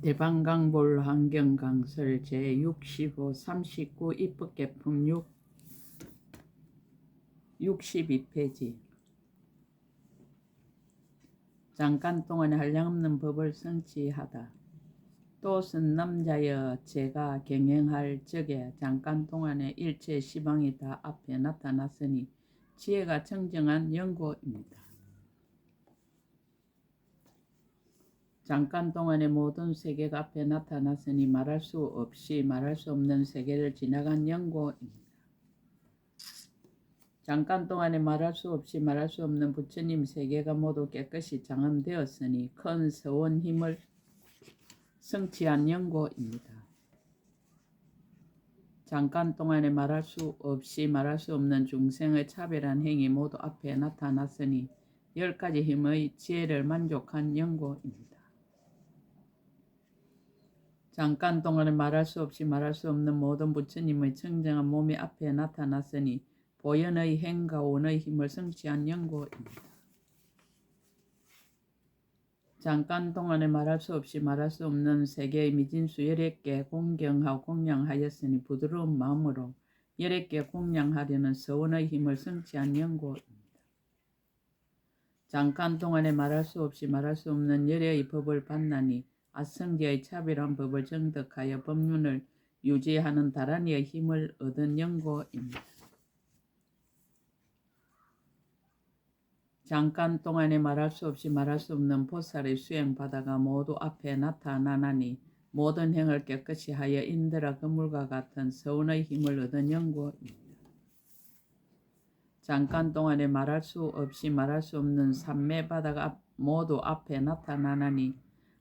대방강볼 환경강설 제65 39 입법개품 62페이지. 잠깐 동안에 한량없는 법을 성취하다. 또 선남자여 제가 경행할 적에 잠깐 동안에 일체 시방이 다 앞에 나타났으니 지혜가 청정한 연고입니다. 잠깐 동안에 모든 세계가 앞에 나타났으니 말할 수 없이 말할 수 없는 세계를 지나간 연고입니다. 잠깐 동안에 말할 수 없이 말할 수 없는 부처님 세계가 모두 깨끗이 장엄되었으니 큰 서원 힘을 성취한 연고입니다. 잠깐 동안에 말할 수 없이 말할 수 없는 중생의 차별한 행위 모두 앞에 나타났으니 10가지 힘의 지혜를 만족한 연고입니다. 잠깐 동안에 말할 수 없이 말할 수 없는 모든 부처님의 청정한 몸이 앞에 나타났으니 보현의 행과 원의 힘을 성취한 연고입니다. 잠깐 동안에 말할 수 없이 말할 수 없는 세계의 미진수 11개 공경하고 공양하였으니 부드러운 마음으로 11개 공양하려는 서원의 힘을 성취한 연고입니다. 잠깐 동안에 말할 수 없이 말할 수 없는 열애의 법을 받나니 아성지의 차별한 법을 정득하여 법륜을 유지하는 다란이의 힘을 얻은 연고입니다. 잠깐 동안에 말할 수 없이 말할 수 없는 보살의 수행바다가 모두 앞에 나타나나니 모든 행을 깨끗이 하여 인드라 그물과 같은 서운의 힘을 얻은 연고입니다. 잠깐 동안에 말할 수 없이 말할 수 없는 삼매바다가 모두 앞에 나타나나니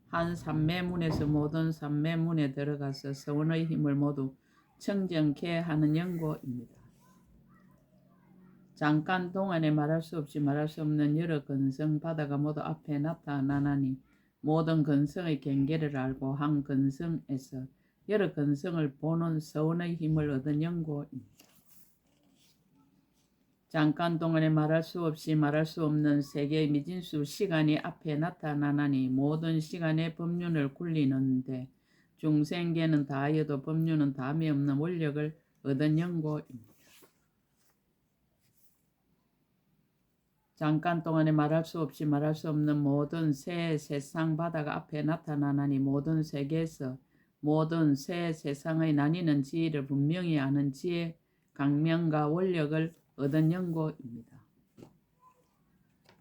한 삼매문에서 모든 삼매문에 들어가서 서운의 힘을 모두 청정케 하는 연고입니다. 잠깐 동안에 말할 수 없이 말할 수 없는 여러 근성 바다가 모두 앞에 나타나나니 모든 근성의 경계를 알고 한 근성에서 여러 근성을 보는 서원의 힘을 얻은 연고입니다. 잠깐 동안에 말할 수 없이 말할 수 없는 세계의 미진수 시간이 앞에 나타나나니 모든 시간의 법륜을 굴리는데 중생계는 다하여도 법륜은 다함이 없는 원력을 얻은 연고입니다. 잠깐 동안에 말할 수 없이 말할 수 없는 모든 새 세상 바다가 앞에 나타나나니 모든 세계에서 모든 새 세상의 나뉘는 지혜를 분명히 아는 지혜, 강명과 원력을 얻은 연고입니다.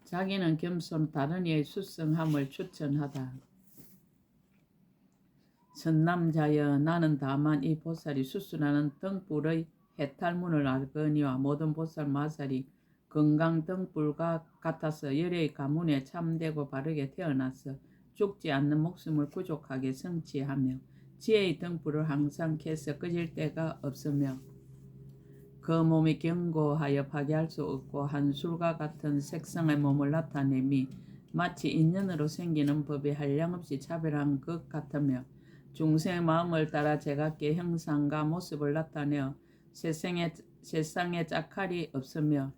자기는 겸손 다른 이의 수성함을 추천하다. 선남자여 나는 다만 이 보살이 수순하는 등불의 해탈문을 알거니와 모든 보살 마살이 건강 등불과 같아서 열의 가문에 참되고 바르게 태어나서 죽지 않는 목숨을 구족하게 성취하며 지혜의 등불을 항상 켜서 꺼질 때가 없으며 그 몸이 견고하여 파괴할 수 없고 한술과 같은 색상의 몸을 나타내미 마치 인연으로 생기는 법이 한량없이 차별한 것 같으며 중생의 마음을 따라 제각기 형상과 모습을 나타내어 세상에 짝칼이 없으며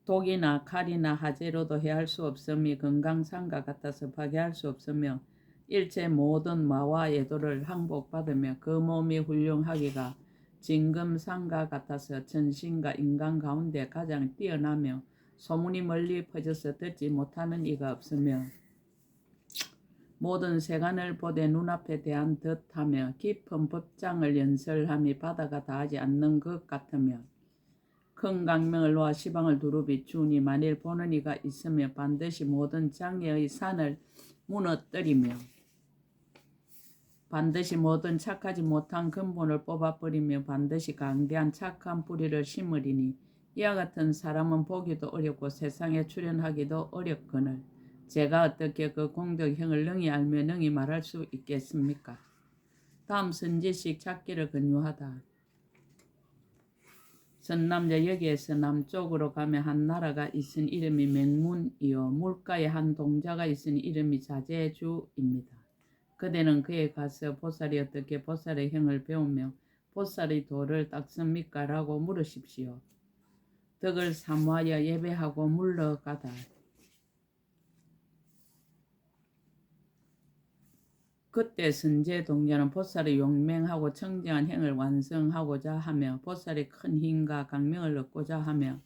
독이나 칼이나 하재로도 해할 수 없음이 건강상과 같아서 파괴할 수 없으며 일체 모든 마와 예도를 항복받으며 그 몸이 훌륭하기가 진금상과 같아서 천신과 인간 가운데 가장 뛰어나며 소문이 멀리 퍼져서 듣지 못하는 이가 없으며 모든 세간을 보되 눈앞에 대한 듯하며 깊은 법장을 연설함이 바다가 다하지 않는 것 같으며 큰 강명을 놓아 시방을 두루 비추니 만일 보는 이가 있으며 반드시 모든 장애의 산을 무너뜨리며 반드시 모든 착하지 못한 근본을 뽑아버리며 반드시 강대한 착한 뿌리를 심으리니 이와 같은 사람은 보기도 어렵고 세상에 출현하기도 어렵거늘 제가 어떻게 그 공덕형을 능히 알며 능히 말할 수 있겠습니까? 다음 선지식 찾기를 권유하다. 선남자 여기에서 남쪽으로 가면 한 나라가 있으니 이름이 맹문이요 물가에 한 동자가 있으니 이름이 자제주입니다. 그대는 그에 가서 보살이 어떻게 보살의 행을 배우며 보살의 도를 닦습니까? 라고 물으십시오. 덕을 사모하여 예배하고 물러가다. 그때 선제 동자는 보살의 용맹하고 청정한 행을 완성하고자 하며 보살의 큰 힘과 강명을 얻고자 하며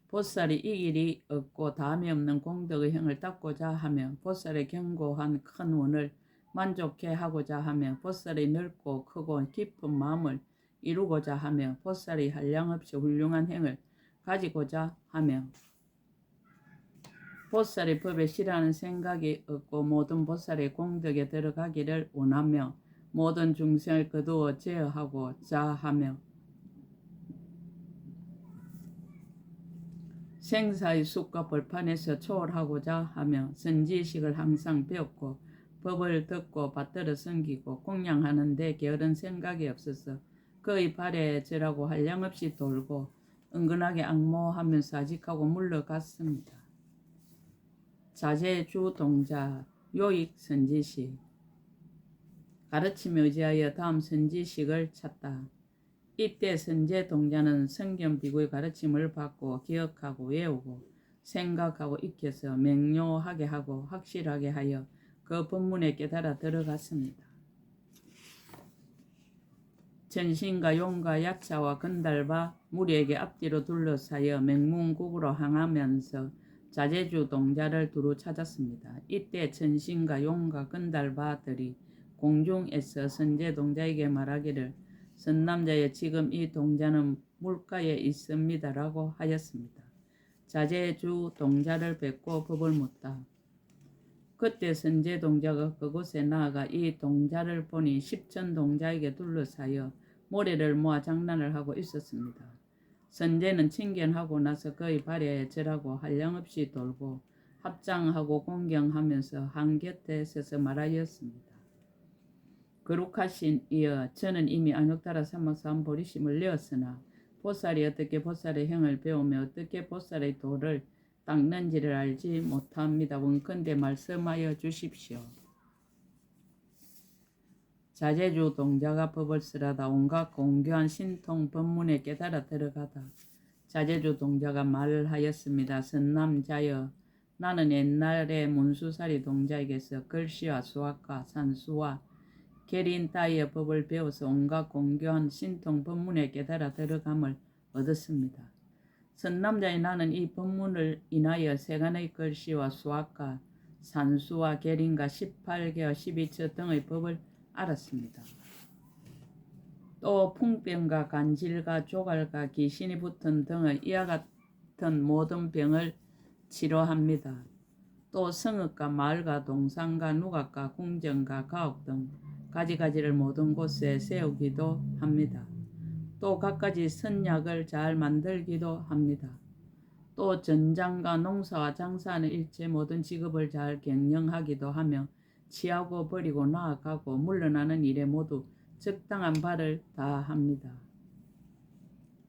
보살이 이 길이 없고 다음이 없는 공덕의 행을 닦고자 하며 보살의 견고한 큰 원을 만족해 하고자 하며 보살의 넓고 크고 깊은 마음을 이루고자 하며 보살이 한량없이 훌륭한 행을 가지고자 하며 보살의 법에 싫어하는 생각이 없고 모든 보살의 공덕에 들어가기를 원하며 모든 중생을 거두어 제어하고자 하며 생사의 숲과 벌판에서 초월하고자 하며 선지식을 항상 배웠고 법을 듣고 받들어 섬기고供養하는 데 게으른 생각이 없어서 그의 발에 절하고 한량없이 돌고 은근하게 악모하면서 아직하고 물러갔습니다. 자제주 동자 요익 선지식 가르침에 의지하여 다음 선지식을 찾다. 이때 선제 동자는 성경 비구의 가르침을 받고 기억하고 외우고 생각하고 익혀서 명료하게 하고 확실하게 하여 그 법문에 깨달아 들어갔습니다. 전신과 용과 야차와 건달바 무리에게 앞뒤로 둘러싸여 맹문국으로 향하면서 자제주 동자를 두루 찾았습니다. 이때 전신과 용과 건달바들이 공중에서 선제 동자에게 말하기를 선남자여 지금 이 동자는 물가에 있습니다라고 하였습니다. 자제주 동자를 뵙고 법을 묻다. 그때 선제 동자가 그곳에 나아가 이 동자를 보니 십천 동자에게 둘러싸여 모래를 모아 장난을 하고 있었습니다. 선제는 칭견하고 나서 그의 발에 절하고 한량없이 돌고 합장하고 공경하면서 한곁에 서서 말하였습니다. 거룩하신 이여 저는 이미 안욕따라 삼아서 한 보리심을 내었으나 보살이 어떻게 보살의 행을 배우며 어떻게 보살의 도를 닦는지를 알지 못합니다. 원컨대 말씀하여 주십시오. 자제주 동자가 법을 쓰라다 온갖 공교한 신통 법문에 깨달아 들어가다. 자제주 동자가 말하였습니다. 선남자여 나는 옛날에 문수사리 동자에게서 글씨와 수학과 산수와 계린 따위의 법을 배워서 온갖 공교한 신통 법문에 깨달아 들어감을 얻었습니다. 선남자의 나는 이 법문을 인하여 세간의 글씨와 수학과 산수와 계린과 18개와 12처 등의 법을 알았습니다. 또 풍병과 간질과 조갈과 귀신이 붙은 등의 이와 같은 모든 병을 치료합니다. 또 성읍과 마을과 동산과 누각과 궁정과 가옥 등 가지가지를 모든 곳에 세우기도 합니다. 또 갖가지 선약을 잘 만들기도 합니다. 또 전장과 농사와 장사하는 일체 모든 직업을 잘 경영하기도 하며 취하고 버리고 나아가고 물러나는 일에 모두 적당한 바를 다합니다.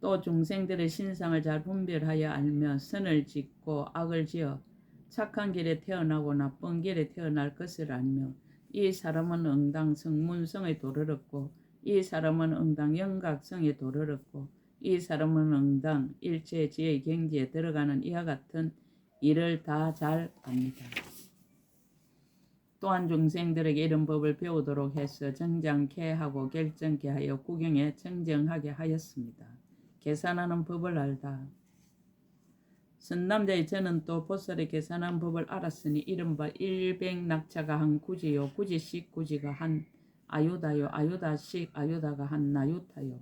또 중생들의 신상을 잘 분별하여 알며 선을 짓고 악을 지어 착한 길에 태어나고 나쁜 길에 태어날 것을 알며 이 사람은 응당 성문성에 도르렀고 이 사람은 응당 영각성에 도르렀고 이 사람은 응당 일체 지의 경지에 들어가는 이와 같은 일을 다 잘 압니다. 또한 중생들에게 이런 법을 배우도록 해서 정장케 하고 결정케 하여 구경에 청정하게 하였습니다. 계산하는 법을 알다. 선남자의 저는 또 보살의 계산한 법을 알았으니 이른바 일백낙차가 한 구지요 구지씩 구지가 한 아유다요 아유다씩 아유다가 한 나유타요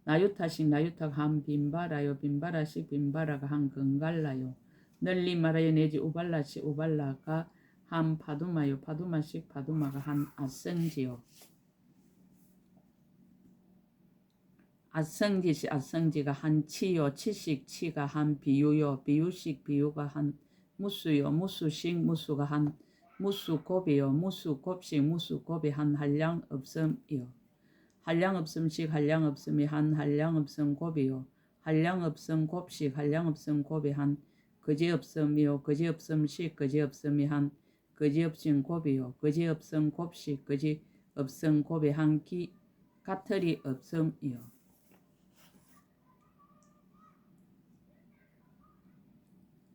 나유타씩 나유타가 한 빈바라요 빈바라씩 빈바라가 한 건갈라요 널리 말하여 내지 우발라씩 우발라가 한 파두마요 파두마씩 파두마가 한 아성지요 아성지시 아성지가 한 치요 치식 치가 한 비유요 비유식 비유가 한 무수요 무수식 무수가 한 무수곱이요 무수곱식 무수곱이 한 한량없음이요 한량없음식 한량없음이 한 한량없음곱이요 한량없음곱식 한량없음곱이 한 거지없음이요 거지없음식 거지없음이 한 거지없음곱이요 거지없음곱식 거지없음곱이 한 가틀이 없음이요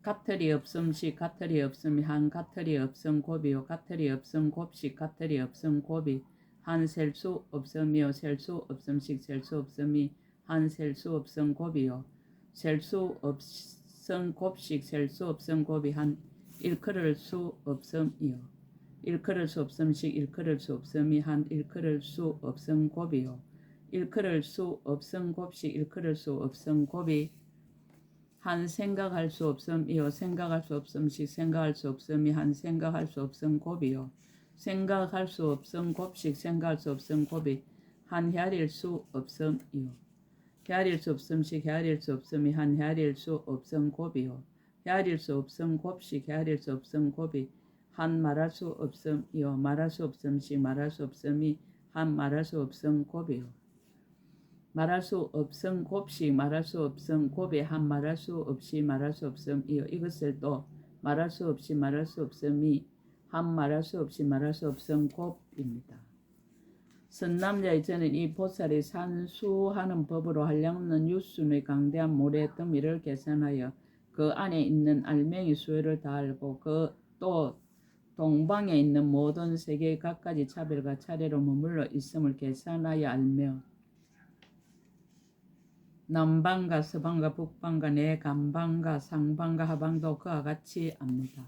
가틀이 없음시 가틀이 없음이 한 가틀이 없음 곱이요 가틀이 없음 곱식 가틀이 없음 곱이 한 셀 수 없음이요 셀 수 없음식 셀 수 없음이 한 셀 수 없음 곱이요 셀 수 없음 곱식 셀 수 없음 곱이 한 일컬을 수 없음이요 일컬을 수 없음식 일컬을 수 없음이 한 일컬을 수 없음 곱이요 일컬을 수 없음 곱식 일컬을 수 없음 곱이 한 생각할 수 없음이요 생각할 수 없음식 생각할 수 없음이 한 생각할 수 없음 곱이요 생각할 수 없음 곱식 생각할 수 없음 곱이 한 헤아릴 수 없음이요 헤아릴 수 없음식 헤아릴 수 없음이 한 헤아릴 수 없음 곱이요 헤아릴 수 없음 곱식 헤아릴 수 없음 곱이 한 말할 수 없음이요 말할 수 없음식 말할 수 없음이 한 말할 수 없음 곱이요 말할 수 없음 곱식 말할 수 없음 곱이 한 말할 수 없이 말할 수 없음이요 이것을 또 말할 수 없이 말할 수 없음이 한 말할 수 없이 말할 수 없음 곱입니다. 선남자의 저는 이 보살이 산수하는 법으로 한량없는 유순의 강대한 모래 더미를 계산하여 그 안에 있는 알맹이 수요를 다 알고 그 또 동방에 있는 모든 세계의 갖가지 차별과 차례로 머물러 있음을 계산하여 알며 남방과 서방과 북방과 내간방과 상방과 하방도 그와 같이 압니다.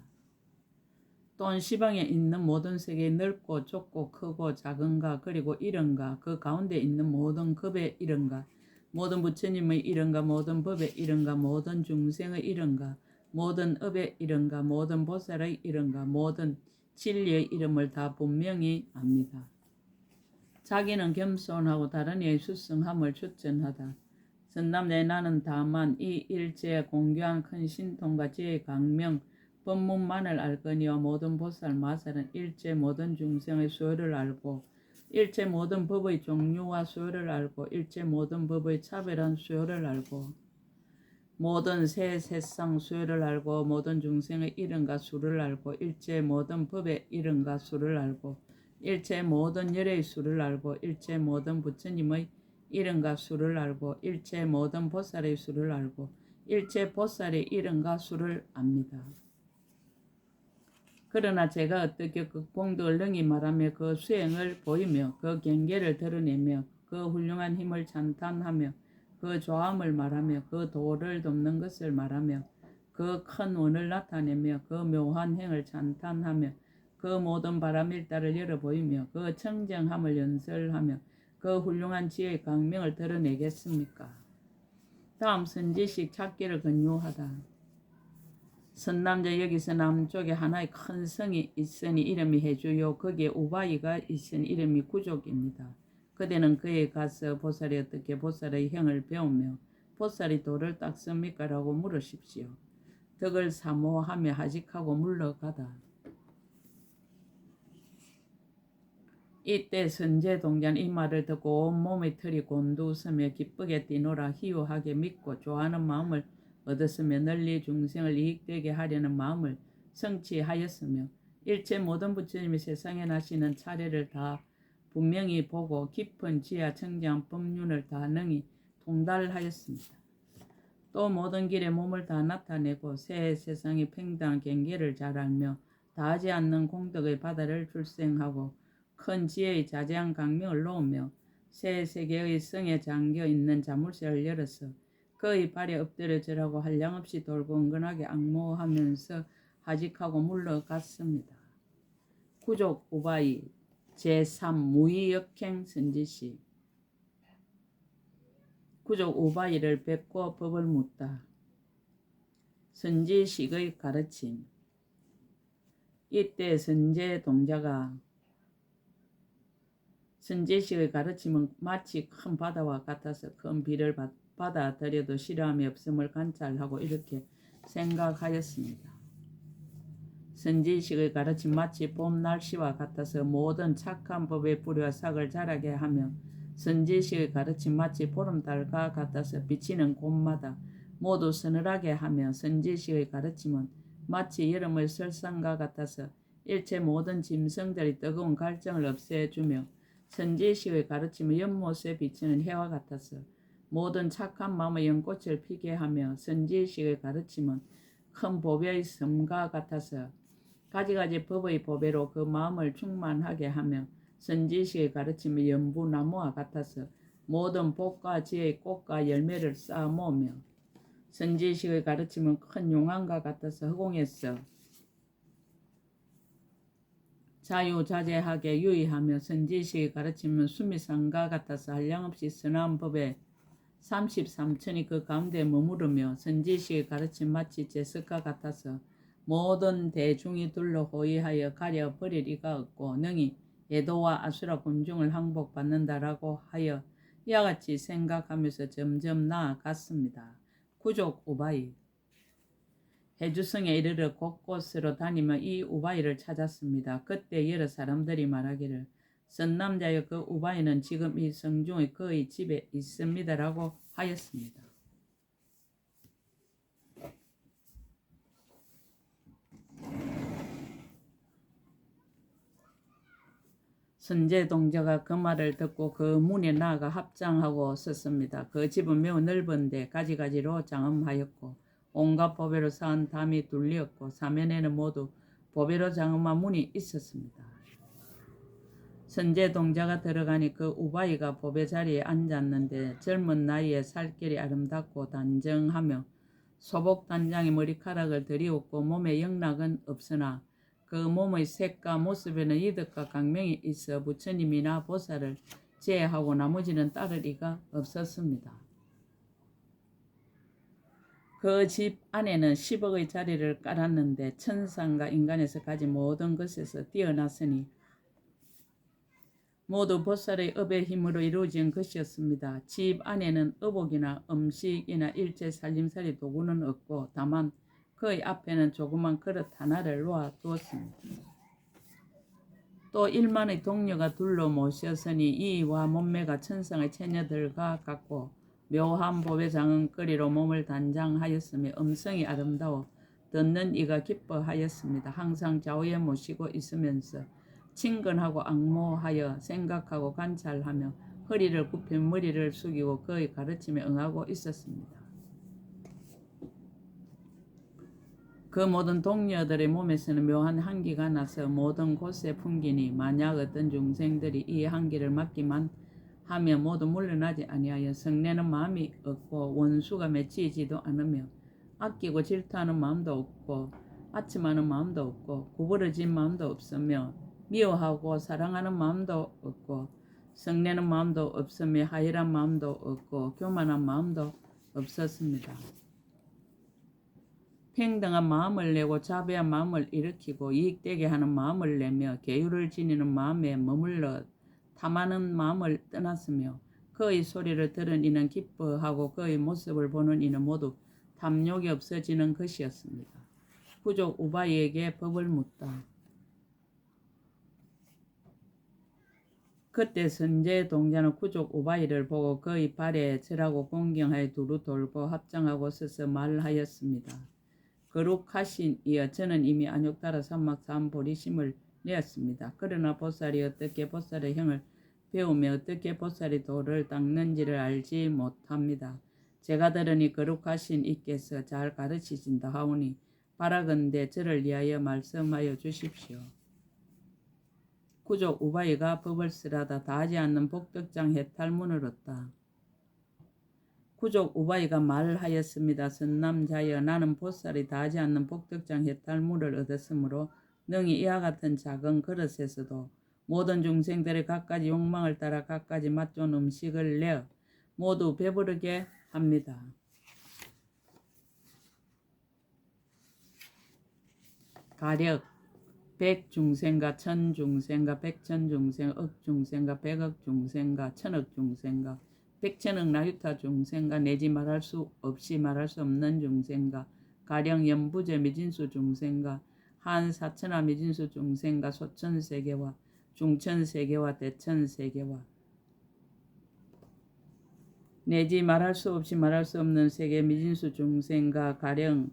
또한 시방에 있는 모든 세계의 넓고 좁고 크고 작은가 그리고 이른가 그 가운데 있는 모든 급의 이른가 모든 부처님의 이른가 모든 법의 이른가 모든 중생의 이른가 모든 업의 이른가 모든 보살의 이른가 모든 진리의 이름을 다 분명히 압니다. 자기는 겸손하고 다른 이의 수승함을 추천하다. 선남자의 나는 다만 이 일체의 공교한 큰 신통과 지혜의 강명 법문만을 알거니와 모든 보살 마살은 일체 모든 중생의 수요를 알고 일체 모든 법의 종류와 수요를 알고 일체 모든 법의 차별한 수요를 알고 모든 세상 수요를 알고 모든 중생의 이름과 수를 알고 일체 모든 법의 이름과 수를 알고 일체 모든 열의 수를 알고 일체 모든 부처님의 이름과 수를 알고 일체 모든 보살의 수를 알고 일체 보살의 이름과 수를 압니다. 그러나 제가 어떻게 그 공덕을 능히 말하며 그 수행을 보이며 그 경계를 드러내며 그 훌륭한 힘을 찬탄하며 그 조함을 말하며 그 도를 돕는 것을 말하며 그 큰 원을 나타내며 그 묘한 행을 찬탄하며 그 모든 바람일다를 열어 보이며 그 청정함을 연설하며 그 훌륭한 지혜의 강명을 드러내겠습니까? 다음 선지식 찾기를 권유하다. 선남자 여기서 남쪽에 하나의 큰 성이 있으니 이름이 해주요 거기에 우바이가 있으니 이름이 구족입니다. 그대는 그에 가서 보살이 어떻게 보살의 행을 배우며 보살이 도를 닦습니까? 라고 물으십시오. 덕을 사모하며 하직하고 물러가다. 이때 선제동자는 이 말을 듣고 온몸의 털이 곤두서며 기쁘게 뛰노라 희유하게 믿고 좋아하는 마음을 얻었으며 널리 중생을 이익되게 하려는 마음을 성취하였으며 일체 모든 부처님이 세상에 나시는 차례를 다 분명히 보고 깊은 지하 청정 법륜을 다 능히 통달하였습니다. 또 모든 길에 몸을 다 나타내고 새 세상의 평등한 경계를 잘 알며 다하지 않는 공덕의 바다를 출생하고 큰 지혜의 자제한 강명을 놓으며 새 세계의 성에 잠겨있는 자물쇠를 열어서 그의 발에 엎드려 절하고 한량없이 돌고 은근하게 악모하면서 하직하고 물러갔습니다. 구족 우바이 제3 무의역행 선지시 구족 우바이를 뵙고 법을 묻다. 선지식의 가르침. 이때 선제 동자가 선지식의 가르침은 마치 큰 바다와 같아서 큰 비를 받아들여도 싫어함이 없음을 관찰하고 이렇게 생각하였습니다. 선지식의 가르침 마치 봄 날씨와 같아서 모든 착한 법의 뿌리와 싹을 자라게 하며 선지식의 가르침 마치 보름달과 같아서 비치는 곳마다 모두 서늘하게 하며 선지식의 가르침은 마치 여름의 설상과 같아서 일체 모든 짐승들이 뜨거운 갈증을 없애주며 선지식의 가르침은 연못에 비치는 해와 같아서 모든 착한 마음의 연꽃을 피게 하며 선지식의 가르침은 큰 보배의 섬과 같아서 가지가지 법의 보배로 그 마음을 충만하게 하며 선지식의 가르침의 연부나무와 같아서 모든 복과 지혜의 꽃과 열매를 쌓아 모으며 선지식의 가르침은 큰 용암과 같아서 허공에서 자유자재하게 유의하며 선지식의 가르침은 수미산과 같아서 한량없이 선한 법에 33천이 그 가운데 머무르며 선지식의 가르침 마치 제석과 같아서 모든 대중이 둘러 호위하여 가려 버릴 이가 없고 능히 에도와 아수라 군중을 항복받는다라고 하여 이와 같이 생각하면서 점점 나아갔습니다. 구족 우바이 해주성에 이르러 곳곳으로 다니며 이 우바이를 찾았습니다. 그때 여러 사람들이 말하기를 선남자여 그 우바이는 지금 이 성중의 그의 집에 있습니다라고 하였습니다. 선제동자가 그 말을 듣고 그 문에 나아가 합장하고 섰습니다. 그 집은 매우 넓은데 가지가지로 장엄하였고 온갖 보배로 쌓은 담이 둘리었고 사면에는 모두 보배로 장엄한 문이 있었습니다. 선제동자가 들어가니 그 우바이가 보배 자리에 앉았는데 젊은 나이에 살결이 아름답고 단정하며 소복 단장의 머리카락을 들이웃고 몸에 영락은 없으나 그 몸의 색과 모습에는 이덕과 강명이 있어 부처님이나 보살을 제외하고 나머지는 따를 이가 없었습니다. 그 집 안에는 10억의 자리를 깔았는데 천상과 인간에서 가진 모든 것에서 뛰어났으니 모두 보살의 업의 힘으로 이루어진 것이었습니다. 집 안에는 의복이나 음식이나 일체 살림살이 도구는 없고 다만 그의 앞에는 조그만 그릇 하나를 놓아두었습니다. 또 1만의 동료가 둘러 모셨으니 이와 몸매가 천상의 처녀들과 같고 묘한 보배 장은거리로 몸을 단장하였으며 음성이 아름다워 듣는 이가 기뻐하였습니다. 항상 좌우에 모시고 있으면서 친근하고 앙모하여 생각하고 관찰하며 허리를 굽힌 머리를 숙이고 그의 가르침에 응하고 있었습니다. 그 모든 동료들의 몸에서는 묘한 향기가 나서 모든 곳에 풍기니 만약 어떤 중생들이 이 향기를 맡기만 하며 모두 물러나지 아니하여 성내는 마음이 없고 원수가 맺히지도 않으며 아끼고 질투하는 마음도 없고 아침하는 마음도 없고 구부러진 마음도 없으며 미워하고 사랑하는 마음도 없고 성내는 마음도 없으며 하열한 마음도 없고 교만한 마음도 없었습니다. 평등한 마음을 내고 자비한 마음을 일으키고 이익되게 하는 마음을 내며 계율을 지니는 마음에 머물러 탐하는 마음을 떠났으며 그의 소리를 들은 이는 기뻐하고 그의 모습을 보는 이는 모두 탐욕이 없어지는 것이었습니다. 부족 우바이에게 법을 묻다. 그때 선제동자는 구족 우바이를 보고 그의 발에 절하고 공경하여 두루 돌고 합장하고 서서 말하였습니다. 거룩하신 이여 저는 이미 안욕따라 삼막 삼보리심을 내었습니다. 그러나 보살이 어떻게 보살의 형을 배우며 어떻게 보살이 도를 닦는지를 알지 못합니다. 제가 들으니 거룩하신 이께서 잘 가르치신다 하오니 바라건대 저를 위하여 말씀하여 주십시오. 구족 우바이가 법을 쓰라다 다하지 않는 복덕장 해탈문을 얻다. 구족 우바이가 말하였습니다. 선남자여 나는 보살이 다하지 않는 복덕장 해탈물을 얻었으므로 능히 이와 같은 작은 그릇에서도 모든 중생들의 갖가지 욕망을 따라 갖가지 맛좋은 음식을 내어 모두 배부르게 합니다. 가력 100중생과 1000중생과 100,000중생, 억중생과 100억중생과 1000억중생과 100,000억 나유타 중생과 내지 말할 수 없이 말할 수 없는 중생과 가령 연부제 미진수 중생과 한 사천하 미진수 중생과 소천세계와 중천세계와 대천세계와 내지 말할 수 없이 말할 수 없는 세계 미진수 중생과 가령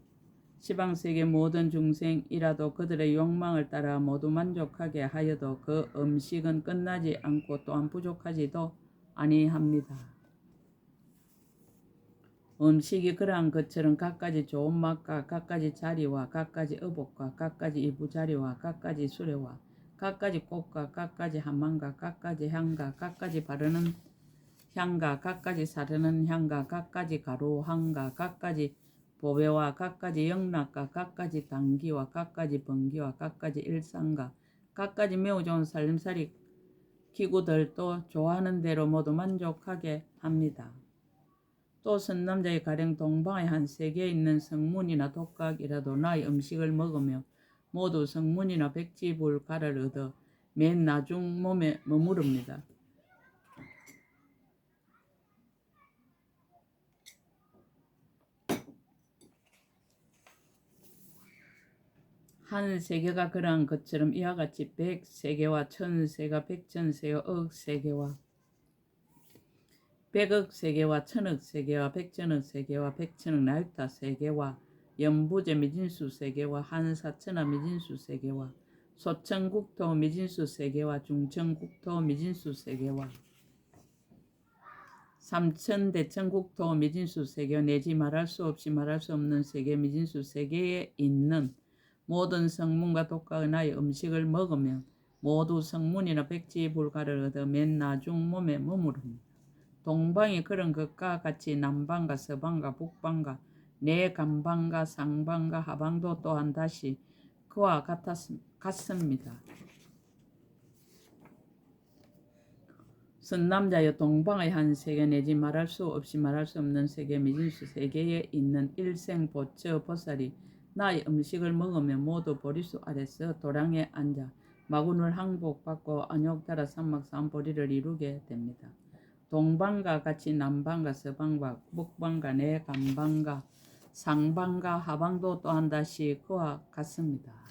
시방세계 모든 중생이라도 그들의 욕망을 따라 모두 만족하게 하여도 그 음식은 끝나지 않고 또한 부족하지도 아니합니다. 음식이 그러한 것처럼 갖가지 좋은 맛과 갖가지 자리와 갖가지 의복과 갖가지 이부자리와 갖가지 수레와 갖가지 꽃과 갖가지 한만과 갖가지 향과 갖가지 바르는 향과 갖가지 사르는 향과 갖가지 가루 향과 갖가지 보배와 갖가지 영락과 갖가지 당기와 갖가지 번기와 갖가지 일상과 갖가지 매우 좋은 살림살이 기구들도 좋아하는 대로 모두 만족하게 합니다. 또 선남자의 가령 동방의 한 세계에 있는 성문이나 독각이라도 나의 음식을 먹으며 모두 성문이나 백지불가를 얻어 맨 나중 몸에 머무릅니다. 한 세계가 그러한 것처럼 이와 같이 100세계와 1000세계와 100,000세계와 억세계와 100억 세계와 1000억 세계와 100,000억 세계와 100,000억 나유타 세계와 연부제 미진수 세계와 한사천하 미진수 세계와 소천국토 미진수 세계와 중천국토 미진수 세계와 삼천대천국토 미진수 세계 내지 말할 수 없이 말할 수 없는 세계 미진수 세계에 있는 모든 성문과 독각의 나의 음식을 먹으면 모두 성문이나 백지불가를 얻어 맨 나중 몸에 머무릅니다. 동방이 그런 것과 같이 남방과 서방과 북방과 내간방과 상방과 하방도 또한 다시 그와 같습니다. 선남자여 동방의 한 세계 내지 말할 수 없이 말할 수 없는 세계 미진수 세계에 있는 일생보처 보살이 나의 음식을 먹으며 모두 보리수 아래서 도량에 앉아 마군을 항복받고 안욕달아 삼막삼보리를 이루게 됩니다. 동방과 같이 남방과 서방과 북방과 내간방과 상방과 하방도 또한 다시 그와 같습니다.